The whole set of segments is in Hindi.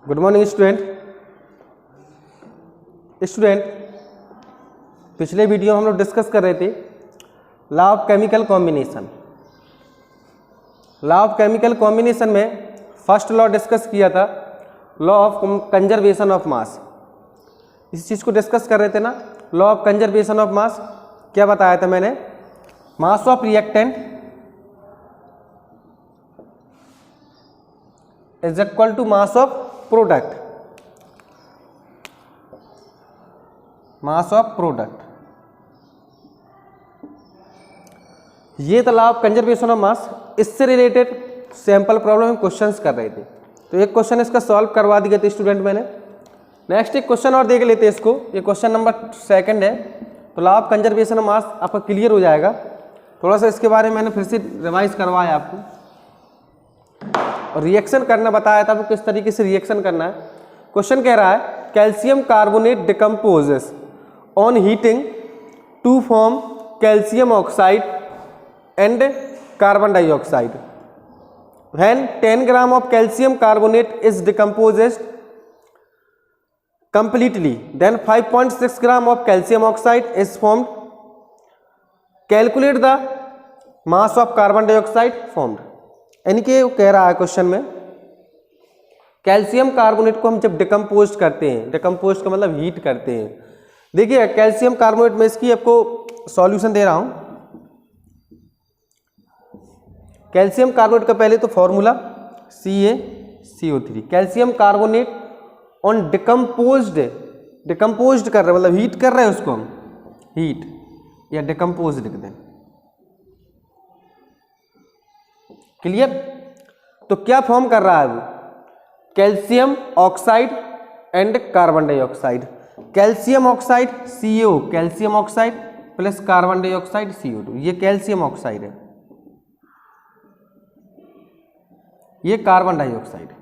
Good morning student. पिछले वीडियो में हम लोग डिस्कस कर रहे थे law of chemical combination. Law of chemical combination में फर्स्ट लॉ डिस्कस किया था, law of conservation of mass. इस चीज़ को डिस्कस कर रहे थे ना, law of conservation of mass. क्या बताया था मैंने? Mass of reactant is equal to mass of product. Mass of product, ये था law of conservation of mass. इससे रिलेटेड सैंपल प्रॉब्लम क्वेश्चंस कर रहे थे, तो एक क्वेश्चन इसका सॉल्व करवा दिए थे स्टूडेंट मैंने। नेक्स्ट एक क्वेश्चन और देख लेते हैं इसको। ये क्वेश्चन नंबर 2 है। तो लॉ ऑफ कंजर्वेशन ऑफ मास आपका क्लियर हो जाएगा। थोड़ा सा इसके बारे में मैंने फिर से रिवाइज करवाया आपको, और रिएक्शन करना बताया था, वो किस तरीके से रिएक्शन करना है। क्वेश्चन कह रहा है calcium carbonate decomposes on heating to form calcium oxide and carbon dioxide. When 10 gram of calcium carbonate is decomposed completely, then 5.6 gram of calcium oxide is formed. Calculate the mass of carbon dioxide formed. यानी कि कह रहा है क्वेश्चन में कैल्शियम कार्बोनेट को हम जब डिकम्पोज करते हैं, डिकम्पोज का मतलब हीट करते हैं। देखिए कैल्शियम कार्बोनेट में इसकी आपको सॉल्यूशन दे रहा हूं। कैल्शियम कार्बोनेट का पहले तो formula CaCO3। Calcium carbonate on decomposed, decomposed कर रहे हैं मतलब हीट कर रहे हैं उसको हम, हीट या डिकम्पोज लिख दें। क्लियर? तो क्या फॉर्म कर रहा है वो? Calcium oxide and carbon dioxide. Calcium oxide CO, calcium oxide plus carbon dioxide CO2। ये कैल्शियम ऑक्साइड है, ये कार्बन डाइऑक्साइड है।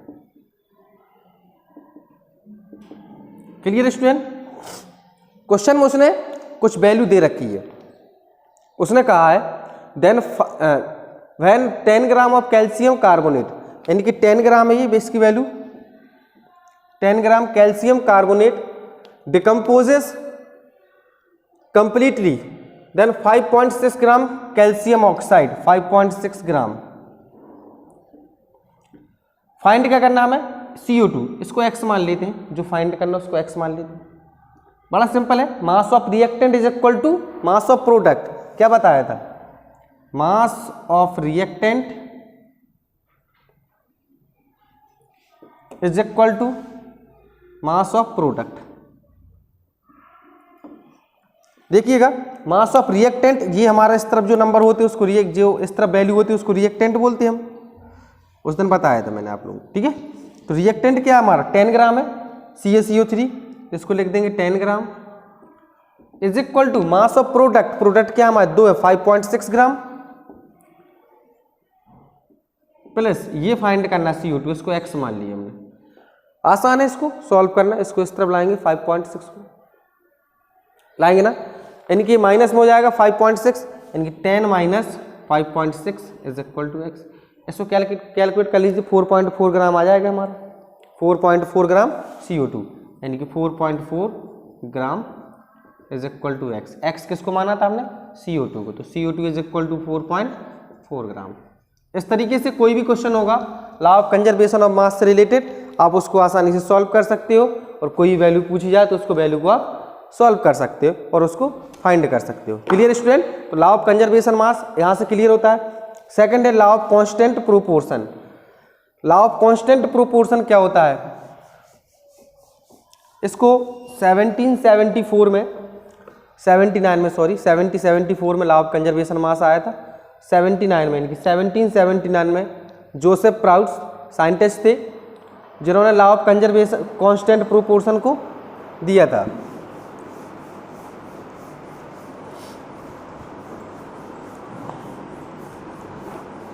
Clear student? क्वेश्चन में उसने कुछ वैल्यू दे रखी है। उसने कहा है then when 10 gram of calcium carbonate, यानी कि 10 ग्राम है ये बेस की value. 10 gram calcium carbonate decomposes completely, then 5.6 gram calcium oxide, 5.6 gram. Find क्या करना हमें? CO2, इसको x मान लेते हैं, जो फाइंड करना उसको x मान लेते हैं। बड़ा सिंपल है। Mass of reactant is equal to mass of product. क्या बताया था? Mass of reactant is equal to mass of product. देखिएगा मास ऑफ रिएक्टेंट, ये हमारा इस तरफ जो नंबर होते हैं उसको जो इस तरफ वैल्यू होती है उसको रिएक्टेंट बोलते हैं हम। उस दिन बताया था मैंने आप लोगों को, ठीक है। तो रिएक्टेंट क्या हमारा 10 ग्राम है, CaCO3, इसको लिख देंगे 10 gram is equal to mass of product. Product क्या हमारा 2 है, 5.6 ग्राम प्लस ये फाइंड करना CO2, इसको x मान लिया हमने। आसान है इसको सॉल्व करना। इसको इस तरफ लाएंगे, 5.6 को लाएंगे ना, यानी कि माइनस में हो जाएगा 5.6, यानी कि 10 minus 5.6 is equal to x। इसको कैलकुलेट कर लीजिए, 4.4 ग्राम आ जाएगा हमारा। 4.4 ग्राम CO2, यानी कि 4.4 gram is equal to x। x किसको माना था हमने? CO2 को। तो CO2 इज इक्वल टू 4.4 ग्राम। इस तरीके से कोई भी क्वेश्चन होगा लॉ ऑफ कंजर्वेशन ऑफ मास से रिलेटेड, आप उसको आसानी से सॉल्व कर सकते हो, और कोई वैल्यू पूछी जाए तो उसको वैल्यू को आप सॉल्व कर सकते हो और उसको फाइंड कर सकते हो। Clear student? तो लॉ ऑफ कंजर्वेशन मास यहाँ से क्लियर होता है। सेकंड है law of constant proportion. Law of constant proportion क्या होता है? इसको 1774 में 1774 में लॉ ऑफ कंजर्वेशन मास आया था। 79 में, यानी कि 1779 में जोसेफ प्राउड्स साइंटिस्ट थे जिन्होंने law of conservation constant proportion को दिया था।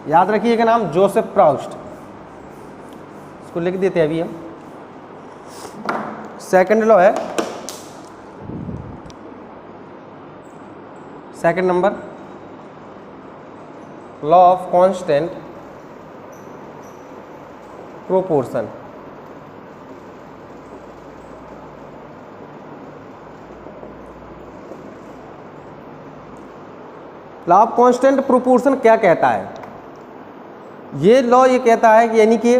याद रखिएगा नाम, जोसेफ प्राउस्ट। इसको लिख देते हैं अभी हम। सेकंड लॉ है, second number, law of constant proportion. Law of constant proportion क्या कहता है? ये लॉ ये कहता है कि यानी कि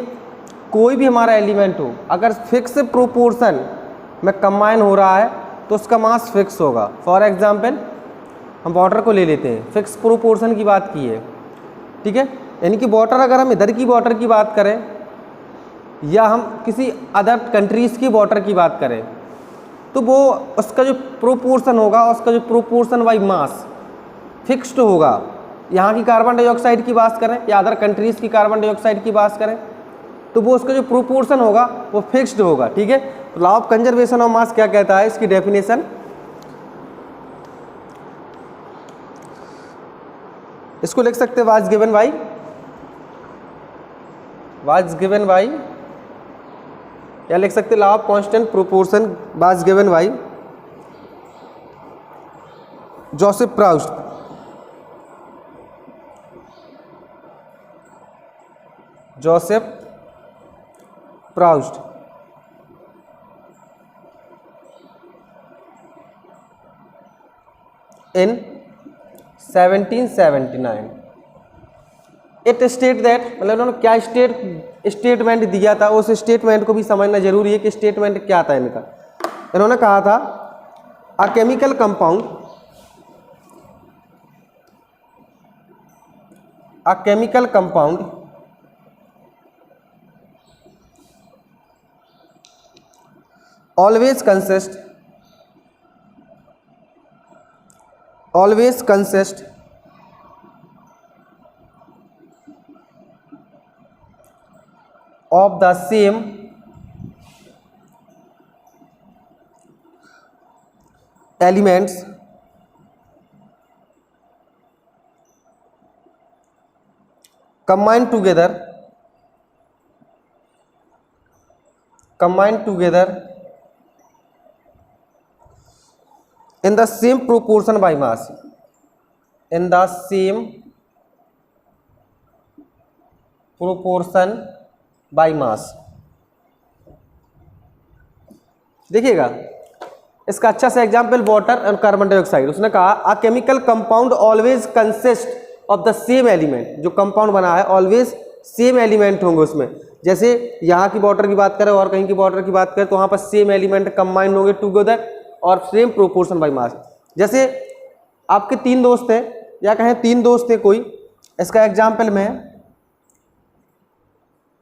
कोई भी हमारा एलिमेंट हो, अगर फिक्स प्रोपोर्शन में कंबाइन हो रहा है तो उसका मास फिक्स होगा। फॉर एग्जांपल हम वाटर को ले लेते हैं, फिक्स प्रोपोर्शन की बात की है, ठीक है। यानी कि वाटर, अगर हम इधर की वाटर की बात करें या हम किसी अदर कंट्रीज़ की वाटर की बात करें, तो वो उसका जो प्रोपोर्शन होगा, उसका जो प्रोपोर्शन बाई मास फिक्स्ड होगा। यहाँ की कार्बन डाइऑक्साइड की बात करें या अदर कंट्रीज़ की कार्बन डाइऑक्साइड की बात करें, तो वो उसका जो प्रोपोर्शन होगा वो फिक्स्ड होगा, ठीक है। तो law of conservation of mass क्या कहता है? इसकी डेफिनेशन इसको लिख सकते हैं, वाज गिवन बाई, या लिख सकते law of constant proportion was given by Joseph Proust. in 1779। It state that, मतलब उन्होंने क्या स्टेटमेंट दिया था, उस स्टेटमेंट को भी समझना जरूरी है कि स्टेटमेंट क्या था इनका। इन्होंने कहा था a chemical compound always consist of the same elements combined together in the same proportion by mass, देखिएगा इसका अच्छा सा एग्जाम्पल वाटर और कार्बन डाइऑक्साइड। उसने कहा a chemical compound always consist of the same element, जो कंपाउंड बना है ऑलवेज सेम एलिमेंट होंगे उसमें। जैसे यहाँ की वाटर की बात करें और कहीं की वाटर की बात करें तो वहाँ पर सेम एलिमेंट कंबाइंड होंगे टुगेदर और सेम प्रोपोर्शन बाय मास। जैसे आपके 3 दोस्त हैं या कहें 3 दोस्त हैं कोई, इसका एग्जाम्पल में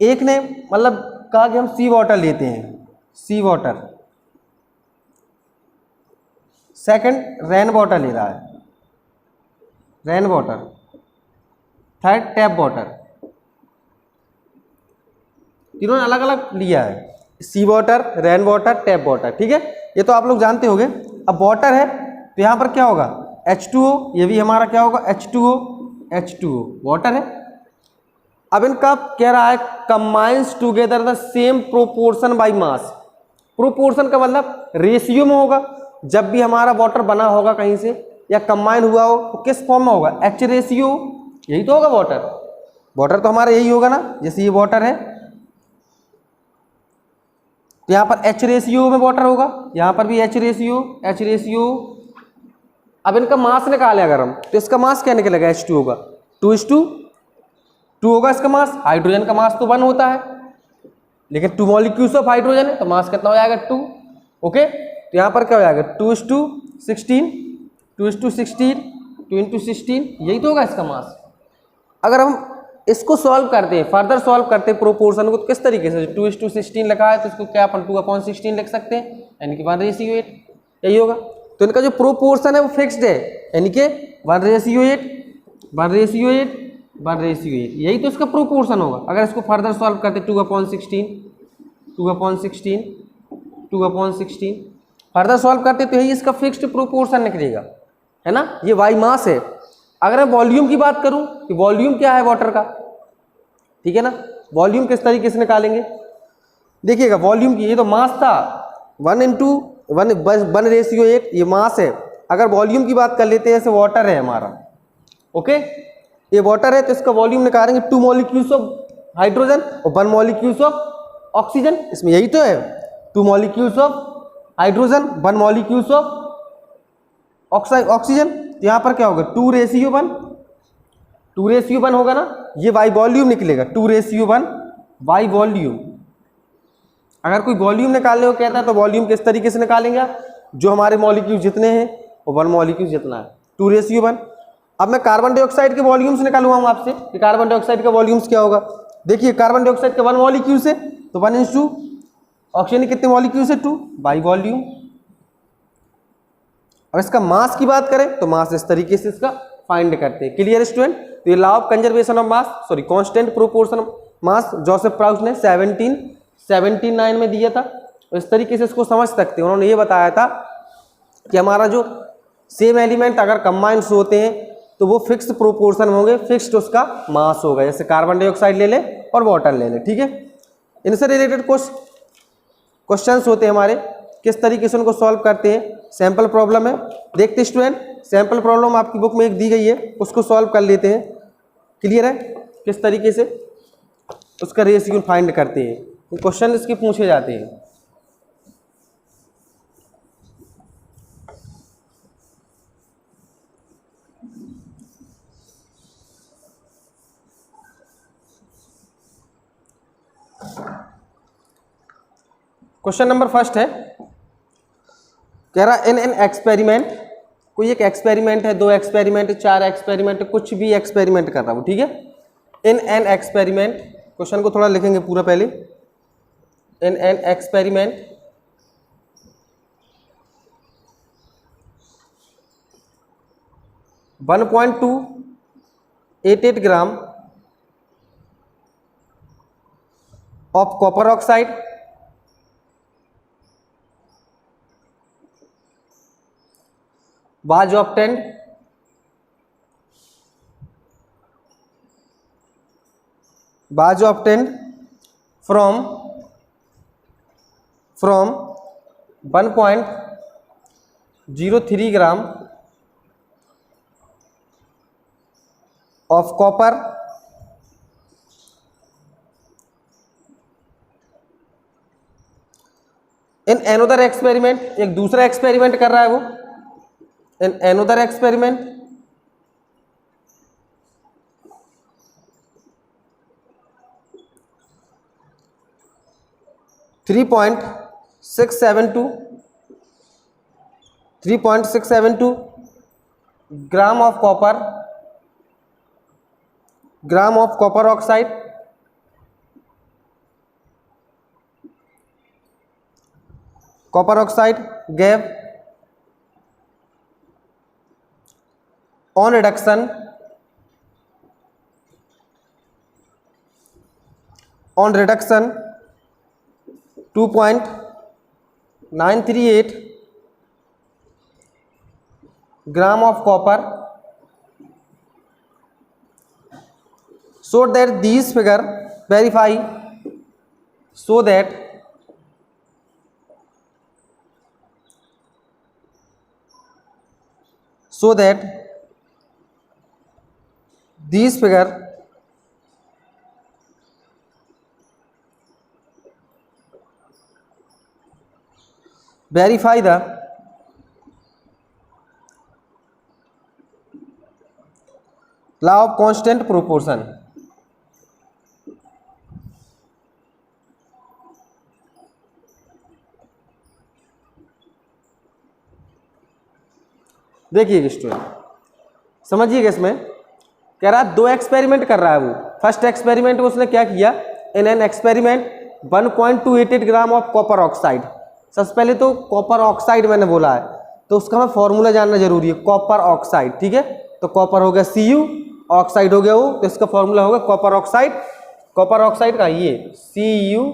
एक ने मतलब कहा कि हम सी वाटर लेते हैं, sea water, second rain water ले रहा है, rain water, third tap water, तीनों ने अलग अलग लिया है, sea water, rain water, tap water, ठीक है। ये तो आप लोग जानते होंगे। अब वाटर है तो यहाँ पर क्या होगा H2O, ये भी हमारा क्या होगा H2O वाटर है। अब इनका कह रहा है combines together the same proportion by mass. Proportion का मतलब रेशियो में होगा। जब भी हमारा वाटर बना होगा कहीं से या कंबाइन हुआ हो तो किस फॉर्म में होगा? H रेशियो, यही तो होगा वाटर तो हमारा यही होगा ना। जैसे ये वाटर है तो यहाँ पर H रेशियो में वाटर होगा, यहाँ पर भी H रेशियो। अब इनका मास निकाले अगर हम तो इसका मास क्या निकलेगा? H2 होगा, 2:2 होगा इसका मास। हाइड्रोजन का मास तो 1 होता है, लेकिन 2 मॉलिक्यूल्स ऑफ हाइड्रोजन है तो मास कितना हो जाएगा? 2। ओके, तो यहाँ पर क्या हो जाएगा? 2:16, 2:16, यही तो होगा इसका मास। अगर हम इसको सॉल्व करते हैं, फर्दर सॉल्व करते हैं प्रोपोर्शन को, तो किस तरीके से 2:16 लिखा है तो इसको क्या अपन 2/16 लिख सकते हैं, यानी कि 1:8, यही होगा। तो इनका जो प्रोपोर्शन है वो फिक्स्ड है, यानी कि 1:8, 1:8, यही तो इसका प्रोपोर्शन होगा। अगर इसको फर्दर सॉल्व करते 2/16 फर्दर सॉल्व करते तो यही इसका फिक्स्ड प्रोपोर्शन निकलेगा, है ना। ये वाई मास है। अगर मैं वॉल्यूम की बात करूं कि वॉल्यूम क्या है वाटर का, ठीक है ना, वॉल्यूम किस तरीके से निकालेंगे? देखिएगा वॉल्यूम की, ये तो मास था 1:1:8, ये मास है। अगर वॉल्यूम की बात कर लेते हैं, जैसे वाटर है हमारा, ओके, ये वाटर है तो इसका वॉल्यूम निकालेंगे 2 मॉलिक्यूल्स ऑफ हाइड्रोजन और 1 मॉलिक्यूल्स ऑफ ऑक्सीजन। इसमें यही तो है, 2 molecules of hydrogen, 1 molecules of oxygen. तो यहाँ पर क्या होगा 2:1, 2:1 होगा ना, ये बाई वॉल्यूम निकलेगा 2:1 बाई वॉल्यूम। अगर कोई वॉल्यूम निकालने को कहता है तो वॉल्यूम किस तरीके से निकालेंगे आप, जो हमारे मॉलिक्यूल जितने हैं वो 1 मॉलिक्यूल जितना है 2:1। अब मैं कार्बन डाइऑक्साइड के वॉल्यूम्स निकालूंगा आपसे कि कार्बन डाइऑक्साइड का वॉल्यूम्स क्या होगा। देखिए कार्बन डाइऑक्साइड का 1 मॉलिक्यूल से तो 1:2, ऑक्सीजन के कितने मॉलिक्यूल से 2 बाई वॉल्यूम। अब इसका मास की बात करें तो मास इस तरीके से इसका फाइंड करते हैं। Clear student? तो ये law of conservation of mass, sorry constant proportion mass Joseph प्राउस ने 1779 में दिया था। तो इस तरीके से इसको समझ सकते हैं। उन्होंने ये बताया था कि हमारा जो सेम एलिमेंट अगर कंबाइंड्स होते हैं तो वो फिक्स्ड प्रोपोर्शन होंगे, फिक्स्ड उसका मास होगा। जैसे कार्बन डाइऑक्साइड ले ले और वाटर ले ले, ठीक है। इनसे रिलेटेड क्वेश्चंस होते हैं हमारे, किस तरीके से उनको सॉल्व करते हैं। सैंपल प्रॉब्लम है, देखते स्टूडेंट, सैंपल प्रॉब्लम आपकी बुक में एक दी गई है, उसको सॉल्व कर लेते हैं। क्लियर है किस तरीके से उसका रेशियो फाइंड करते हैं, क्वेश्चन इसके पूछे जाते हैं। क्वेश्चन नंबर फर्स्ट है, कह रहा इन एन एक्सपेरिमेंट, कोई एक एक्सपेरिमेंट है, 2 एक्सपेरिमेंट, 4 एक्सपेरिमेंट, कुछ भी एक्सपेरिमेंट कर रहा हूँ, ठीक है। इन एन एक्सपेरिमेंट, क्वेश्चन को थोड़ा लिखेंगे पूरा पहले। In an experiment 1.288 gram of copper oxide was obtained from 1.03 gram of copper in another experiment, एक दूसरा एक्सपेरिमेंट कर रहा है वो। In another experiment 3.672 gram of copper oxide gave on reduction 2.938 gram of copper, so that these figure verify so that these figure verify the law of constant proportion। देखिए स्टूडेंट समझिएगा, इसमें कह रहा है 2 एक्सपेरिमेंट कर रहा है वो। फर्स्ट एक्सपेरिमेंट में उसने क्या किया, in an experiment 1.288 gram of copper oxide. सबसे पहले तो कॉपर ऑक्साइड मैंने बोला है तो उसका हमें फॉर्मूला जानना जरूरी है, कॉपर ऑक्साइड, ठीक है। तो कॉपर हो गया Cu, ऑक्साइड हो गया O, तो इसका फॉर्मूला होगा कॉपर ऑक्साइड। कॉपर ऑक्साइड का ये CuO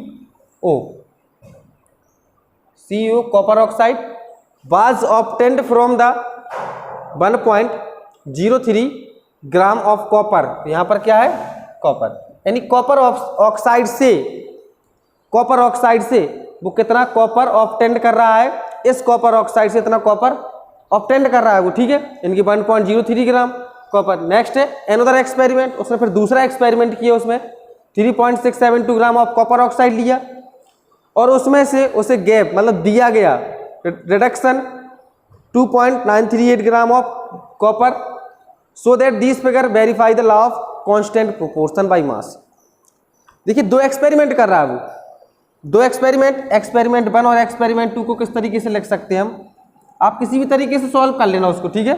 copper oxide was obtained from the 1.03 gram of copper. यहाँ पर क्या है, कॉपर, यानी कॉपर ऑक्साइड से वो कितना कॉपर ऑब्टेंड कर रहा है, इस कॉपर ऑक्साइड से इतना कॉपर ऑब्टेंड कर रहा है वो, ठीक है। इनकी 1.03 ग्राम कॉपर। नेक्स्ट है एनोदर एक्सपेरिमेंट, उसने फिर दूसरा एक्सपेरिमेंट किया, उसमें 3.672 ग्राम ऑफ कॉपर ऑक्साइड लिया और उसमें से उसे गैप मतलब दिया गया reduction 2.938 gram of copper so that this figure verify the law of constant proportion by mass. देखिए दो एक्सपेरिमेंट कर रहा है वो, दो एक्सपेरिमेंट, एक्सपेरिमेंट 1 और एक्सपेरिमेंट 2 को किस तरीके से लिख सकते हैं हम, आप किसी भी तरीके से सॉल्व कर लेना उसको, ठीक है।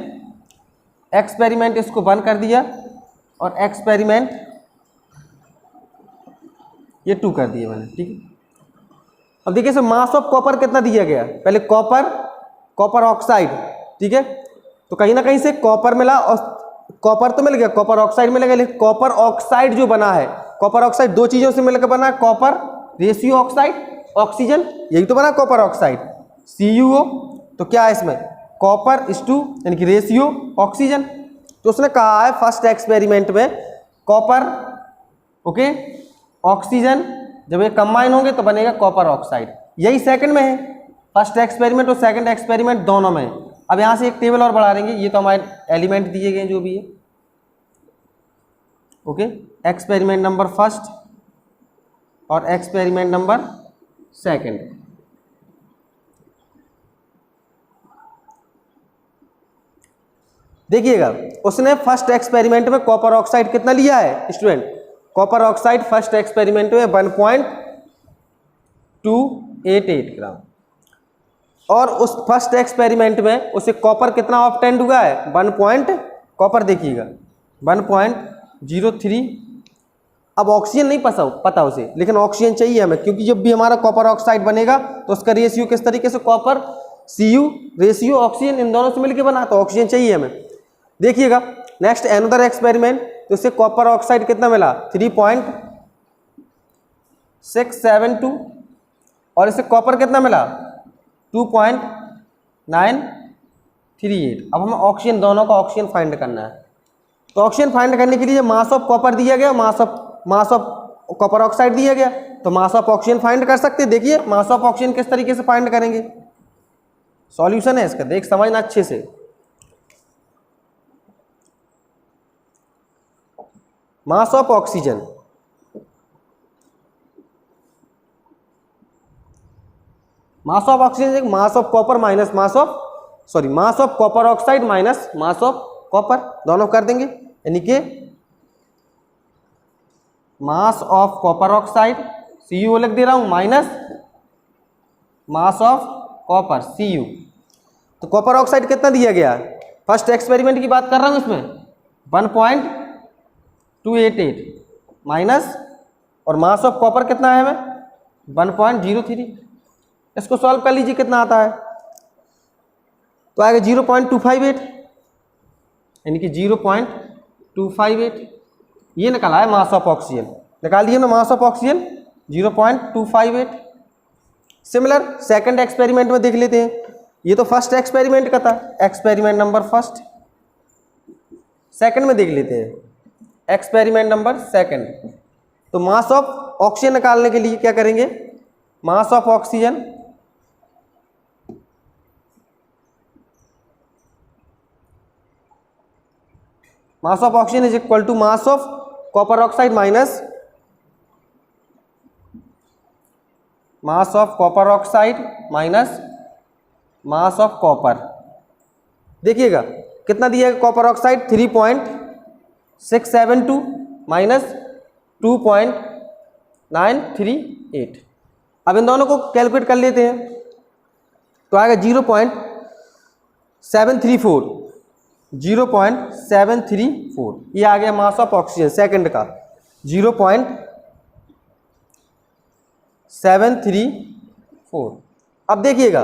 एक्सपेरिमेंट इसको 1 कर दिया और एक्सपेरिमेंट ये 2 कर दिया मैंने, ठीक है। अब देखिए सर मास ऑफ कॉपर कितना दिया गया, पहले कॉपर ऑक्साइड, ठीक है। तो कहीं ना कहीं से कॉपर मिला और कॉपर तो मिल गया, कॉपर ऑक्साइड मिलेगा, लेकिन कॉपर ऑक्साइड जो बना है, कॉपर ऑक्साइड दो चीजों से मिलकर बना है, कॉपर रेशियो ऑक्साइड ऑक्सीजन, यही तो बना कॉपर ऑक्साइड CuO। तो क्या है इसमें कॉपर इस टू यानी कि रेशियो ऑक्सीजन। तो उसने कहा है फर्स्ट एक्सपेरिमेंट में कॉपर ओके ऑक्सीजन जब ये कंबाइन होंगे तो बनेगा कॉपर ऑक्साइड, यही सेकंड में है, फर्स्ट एक्सपेरिमेंट और सेकंड एक्सपेरिमेंट दोनों में है। अब यहाँ से एक टेबल और बढ़ा देंगे, ये तो हमारे एलिमेंट दिए गए जो भी है, ओके। एक्सपेरिमेंट नंबर फर्स्ट और एक्सपेरिमेंट नंबर सेकंड। देखिएगा उसने फर्स्ट एक्सपेरिमेंट में कॉपर ऑक्साइड कितना लिया है student, copper oxide first experiment में 1.288 ग्राम, और उस फर्स्ट एक्सपेरिमेंट में उसे कॉपर कितना ऑब्टेंड हुआ है 1. कॉपर देखिएगा 1.03। अब ऑक्सीजन नहीं पता उसे, लेकिन ऑक्सीजन चाहिए हमें, क्योंकि जब भी हमारा कॉपर ऑक्साइड बनेगा तो उसका रेशियो किस तरीके से copper Cu ratio oxygen in दोनों से मिलकर बना, तो ऑक्सीजन चाहिए हमें। देखिएगा नेक्स्ट अनदर एक्सपेरिमेंट, तो इससे कॉपर ऑक्साइड कितना मिला 3.672 और इससे कॉपर कितना मिला 2.938। अब हमें ऑक्सीजन दोनों का ऑक्सीजन फाइंड करना है, तो ऑक्सीजन फाइंड करने के लिए मास ऑफ कॉपर दिया गया, मास ऑफ कॉपर ऑक्साइड दिया गया, तो मास ऑफ ऑक्सीजन फाइंड कर सकते हैं। देखिए मास ऑफ ऑक्सीजन किस तरीके से फाइंड करेंगे, सॉल्यूशन है इसका, देख समझना अच्छे से। मास of oxygen mass of copper minus mass of copper oxide minus mass of copper, दोनों कर देंगे, यानी कि मास ऑफ कॉपर ऑक्साइड Cu लिख दे रहा हूं minus mass of copper Cu। तो कॉपर ऑक्साइड कितना दिया गया है, फर्स्ट एक्सपेरिमेंट की बात कर रहा हूं, इसमें 1.288 माइनस और मास ऑफ कॉपर कितना है हमें 1.03। इसको सॉल्व कर लीजिए कितना आता है, तो आएगा 0.258, यानी कि 0.258 ये निकाला है मास ऑफ ऑक्सीजन, निकाल दिए ना मास of oxygen 0.258। Similar second experiment में देख लेते हैं, ये तो फर्स्ट एक्सपेरिमेंट का था, एक्सपेरिमेंट नंबर फर्स्ट। सेकंड में देख लेते हैं एक्सपेरिमेंट नंबर सेकंड। तो मास ऑफ ऑक्सीजन निकालने के लिए क्या करेंगे, mass of oxygen is equal to mass of copper oxide minus mass of copper oxide minus mass of copper. देखिएगा कितना दिया है कॉपर ऑक्साइड 3.672 माइनस 2.938। अब इन दोनों को कैलकुलेट कर लेते हैं, तो आएगा 0.734 ये आ गया मास ऑफ ऑक्सीजन सेकंड का 0.734। अब देखिएगा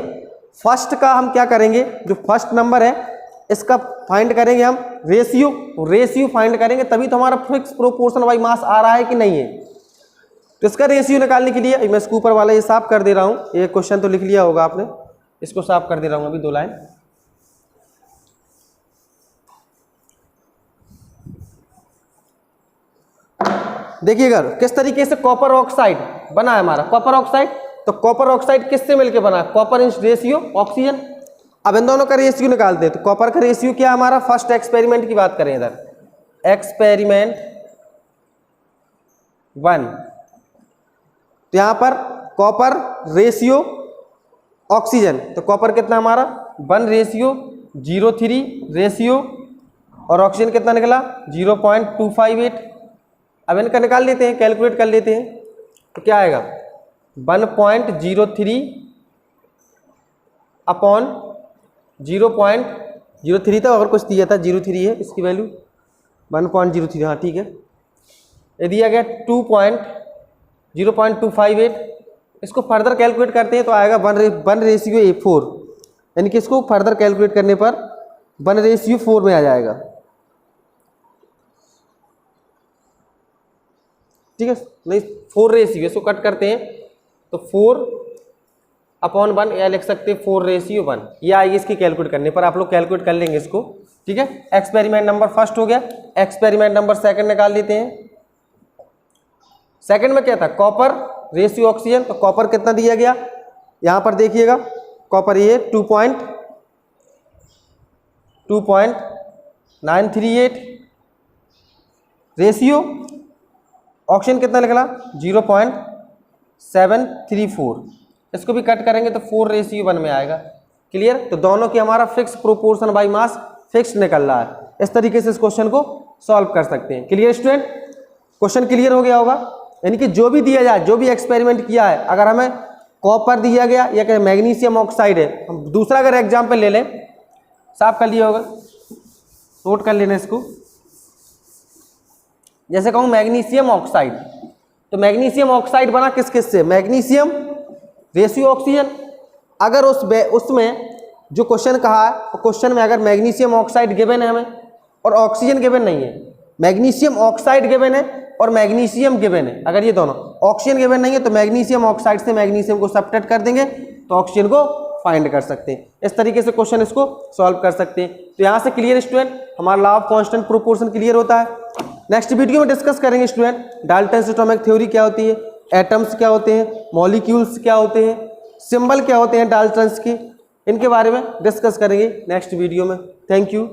फर्स्ट का हम क्या करेंगे, जो फर्स्ट नंबर है इसका फाइंड करेंगे हम रेशियो फाइंड करेंगे, तभी तो हमारा फिक्स प्रोपोर्शन बाई मास आ रहा है कि नहीं है। तो इसका रेशियो निकालने के लिए मैं इसके ऊपर वाला ये साफ कर दे रहा हूँ, ये क्वेश्चन तो लिख लिया होगा आपने, इसको साफ कर दे रहा हूँ अभी 2 लाइन। देखिएगा किस तरीके से कॉपर ऑक्साइड बना है हमारा, कॉपर ऑक्साइड, तो कॉपर ऑक्साइड किससे मिलके बना है, कॉपर इन रेशियो ऑक्सीजन। अब इन दोनों का रेशियो निकालते हैं, तो कॉपर का रेशियो क्या हमारा, फर्स्ट एक्सपेरिमेंट की बात करें इधर, एक्सपेरिमेंट 1, तो यहां पर कॉपर रेशियो ऑक्सीजन, तो कॉपर कितना हमारा 1:03 रेशियो और ऑक्सीजन कितना निकला 0.258। अब इनका निकाल लेते हैं, कैलकुलेट कर लेते हैं, तो क्या आएगा 1.03 अपॉन 0.03 था, अगर कुछ दिया था 0.3 है इसकी वैल्यू 1.03, हाँ ठीक है। ये दिया गया 0.258, इसको फर्दर कैलकुलेट करते हैं तो आएगा 1:4, यानी कि इसको फर्दर कैलकुलेट करने पर 1:4 में आ जाएगा, ठीक है। नहीं 4 रेशियो, इसको कट करते हैं तो 4/1 या लिख सकते हैं 4:1, ये आएगी इसकी कैलकुलेट करने पर, आप लोग कैलकुलेट कर लेंगे इसको, ठीक है। एक्सपेरिमेंट नंबर फर्स्ट हो गया। एक्सपेरिमेंट नंबर सेकंड निकाल लेते हैं। सेकंड में क्या था, कॉपर रेशियो ऑक्सीजन, तो कॉपर कितना दिया गया यहां पर देखिएगा, कॉपर ये 2.938 रेशियो, ऑक्सीजन कितना निकला 0.734, इसको भी कट करेंगे तो 4:1 में आएगा, क्लियर। तो दोनों की हमारा fix proportion by mass fix निकल रहा है। इस तरीके से इस क्वेश्चन को सॉल्व कर सकते हैं। क्लियर स्टूडेंट, क्वेश्चन क्लियर हो गया होगा। यानी कि जो भी दिया जाए, जो भी एक्सपेरिमेंट किया है, अगर हमें कॉपर दिया गया या कि मैग्नीशियम ऑक्साइड है, हम दूसरा अगर एग्जाम्पल ले लें, साफ कर लिया होगा, नोट कर लेना इसको। जैसे कहूँ मैग्नीशियम ऑक्साइड, तो मैग्नीशियम ऑक्साइड बना किस किस से, मैग्नीशियम रेशियो ऑक्सीजन। अगर उसमें जो क्वेश्चन कहा है, क्वेश्चन में अगर मैग्नीशियम ऑक्साइड गिवन है हमें और ऑक्सीजन गिवन नहीं है, मैग्नीशियम ऑक्साइड गिवन है और मैग्नीशियम गिवन है, अगर ये दोनों, ऑक्सीजन गिवन नहीं है तो मैग्नीशियम ऑक्साइड से मैग्नीशियम को सब्ट्रैक्ट कर देंगे तो ऑक्सीजन को फाइंड कर सकते हैं। इस तरीके से क्वेश्चन इसको सॉल्व कर सकते हैं। तो यहाँ से क्लियर स्टूडेंट, हमारा law of constant proportion clear होता है। नेक्स्ट वीडियो में डिस्कस करेंगे स्टूडेंट डाल्टन एटॉमिक थ्योरी क्या होती है, एटम्स क्या होते हैं, मॉलिक्यूल्स क्या होते हैं, सिंबल क्या होते हैं डाल्टन्स के, इनके बारे में डिस्कस करेंगे नेक्स्ट वीडियो में। Thank you.